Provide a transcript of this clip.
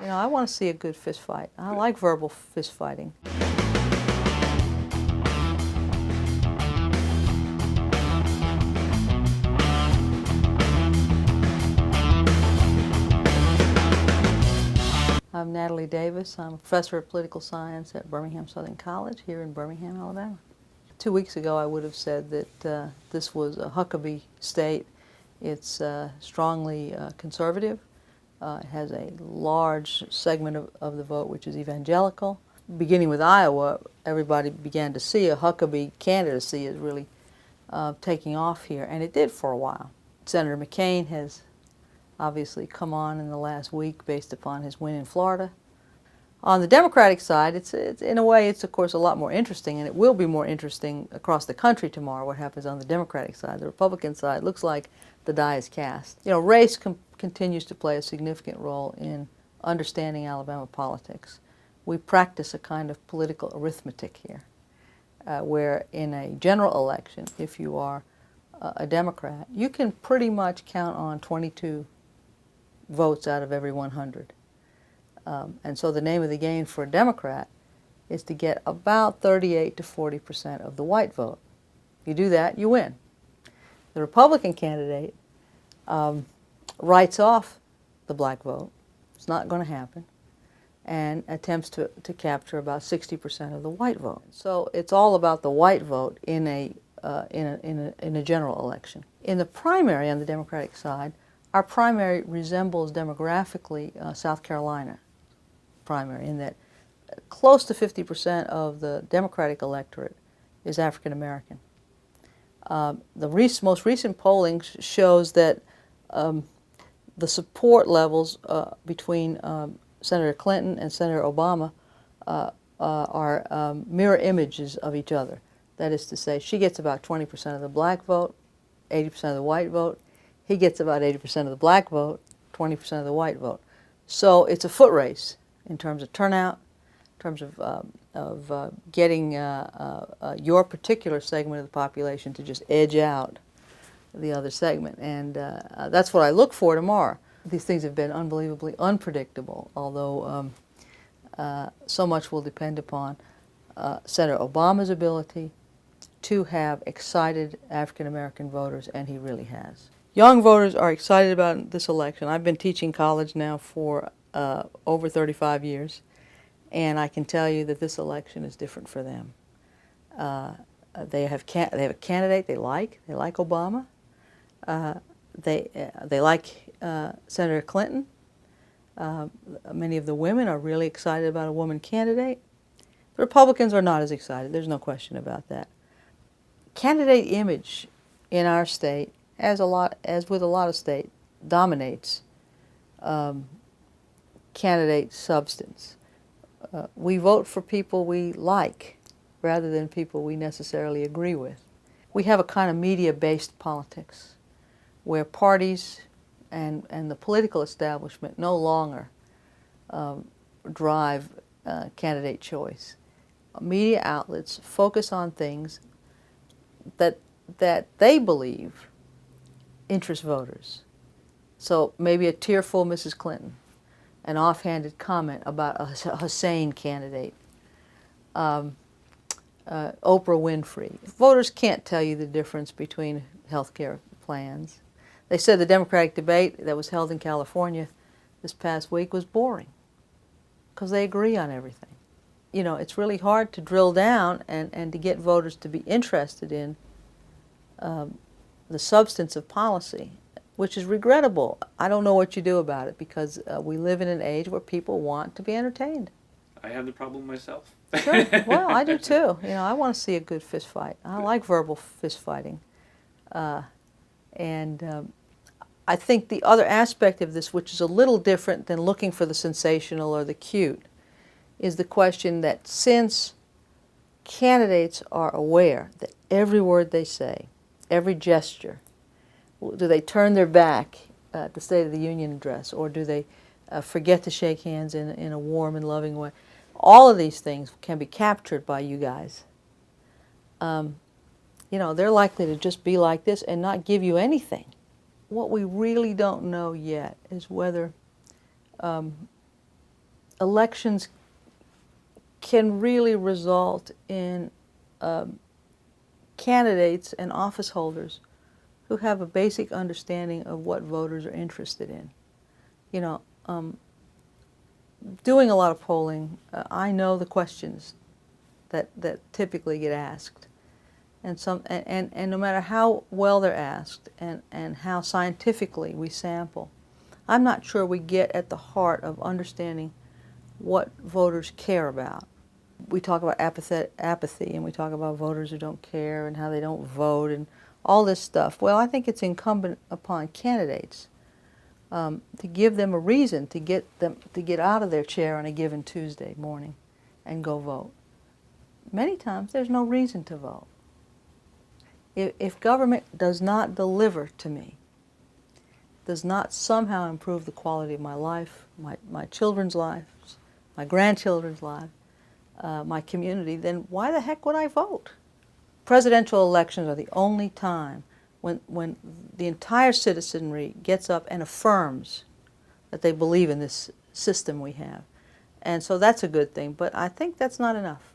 You know, I want to see a good fist fight. I like verbal fist fighting. I'm Natalie Davis. I'm a professor of political science at Birmingham-Southern College here in Birmingham, Alabama. 2 weeks ago, I would have said that this was a Huckabee state. It's strongly conservative. It has a large segment of the vote which is evangelical. Beginning with Iowa, everybody began to see a Huckabee candidacy as really taking off here, and it did for a while. Senator McCain has obviously come on in the last week based upon his win in Florida. On the Democratic side, it's in a way, it's of course a lot more interesting, and it will be more interesting across the country tomorrow what happens on the Democratic side. The Republican side looks like the die is cast. You know, race continues to play a significant role in understanding Alabama politics. We practice a kind of political arithmetic here, where in a general election, if you are a Democrat, you can pretty much count on 22 votes out of every 100. And so the name of the game for a Democrat is to get about 38 to 40% of the white vote. You do that, you win. The Republican candidate writes off the black vote. It's not going to happen, and attempts to capture about 60% of the white vote. So it's all about the white vote in a general election. In the primary on the Democratic side, our primary resembles demographically South Carolina primary, in that close to 50% of the Democratic electorate is African American. The most recent polling shows that the support levels between Senator Clinton and Senator Obama are mirror images of each other. That is to say, she gets about 20% of the black vote, 80% of the white vote. He gets about 80% of the black vote, 20% of the white vote. So it's a foot race in terms of turnout, in terms of getting your particular segment of the population to just edge out the other segment. And that's what I look for tomorrow. These things have been unbelievably unpredictable, although so much will depend upon Senator Obama's ability to have excited African American voters, and he really has. Young voters are excited about this election. I've been teaching college now for over 35 years, and I can tell you that this election is different for them. They have a candidate they like. They like Obama. They like Senator Clinton. Many of the women are really excited about a woman candidate. The Republicans are not as excited. There's no question about that. Candidate image in our state, as with a lot of states, dominates candidate substance. We vote for people we like rather than people we necessarily agree with. We have a kind of media-based politics where parties and the political establishment no longer drive candidate choice. Media outlets focus on things that they believe interest voters. So maybe a tearful Mrs. Clinton, an offhanded comment about a Hussein candidate, Oprah Winfrey. Voters can't tell you the difference between health care plans. They said the Democratic debate that was held in California this past week was boring because they agree on everything. You know, it's really hard to drill down and to get voters to be interested in the substance of policy, which is regrettable. I don't know what you do about it, because we live in an age where people want to be entertained. I have the problem myself. Sure. Well, I do too. You know, I want to see a good fist fight. I like verbal fist fighting. I think the other aspect of this, which is a little different than looking for the sensational or the cute, is the question that since candidates are aware that every word they say, every gesture, do they turn their back at the State of the Union address, or do they forget to shake hands in a warm and loving way? All of these things can be captured by you guys. You know, they're likely to just be like this and not give you anything. what we really don't know yet is whether elections can really result in candidates and office holders who have a basic understanding of what voters are interested in. You know, doing a lot of polling, I know the questions that typically get asked, and no matter how well they're asked and how scientifically we sample, I'm not sure we get at the heart of understanding what voters care about. We talk about apathy, and we talk about voters who don't care and how they don't vote and all this stuff. Well, I think it's incumbent upon candidates to give them a reason to get out of their chair on a given Tuesday morning and go vote. Many times there's no reason to vote. If government does not deliver to me, does not somehow improve the quality of my life, my children's lives, my grandchildren's lives, my community, then why the heck would I vote? Presidential elections are the only time when the entire citizenry gets up and affirms that they believe in this system we have. And so that's a good thing, but I think that's not enough.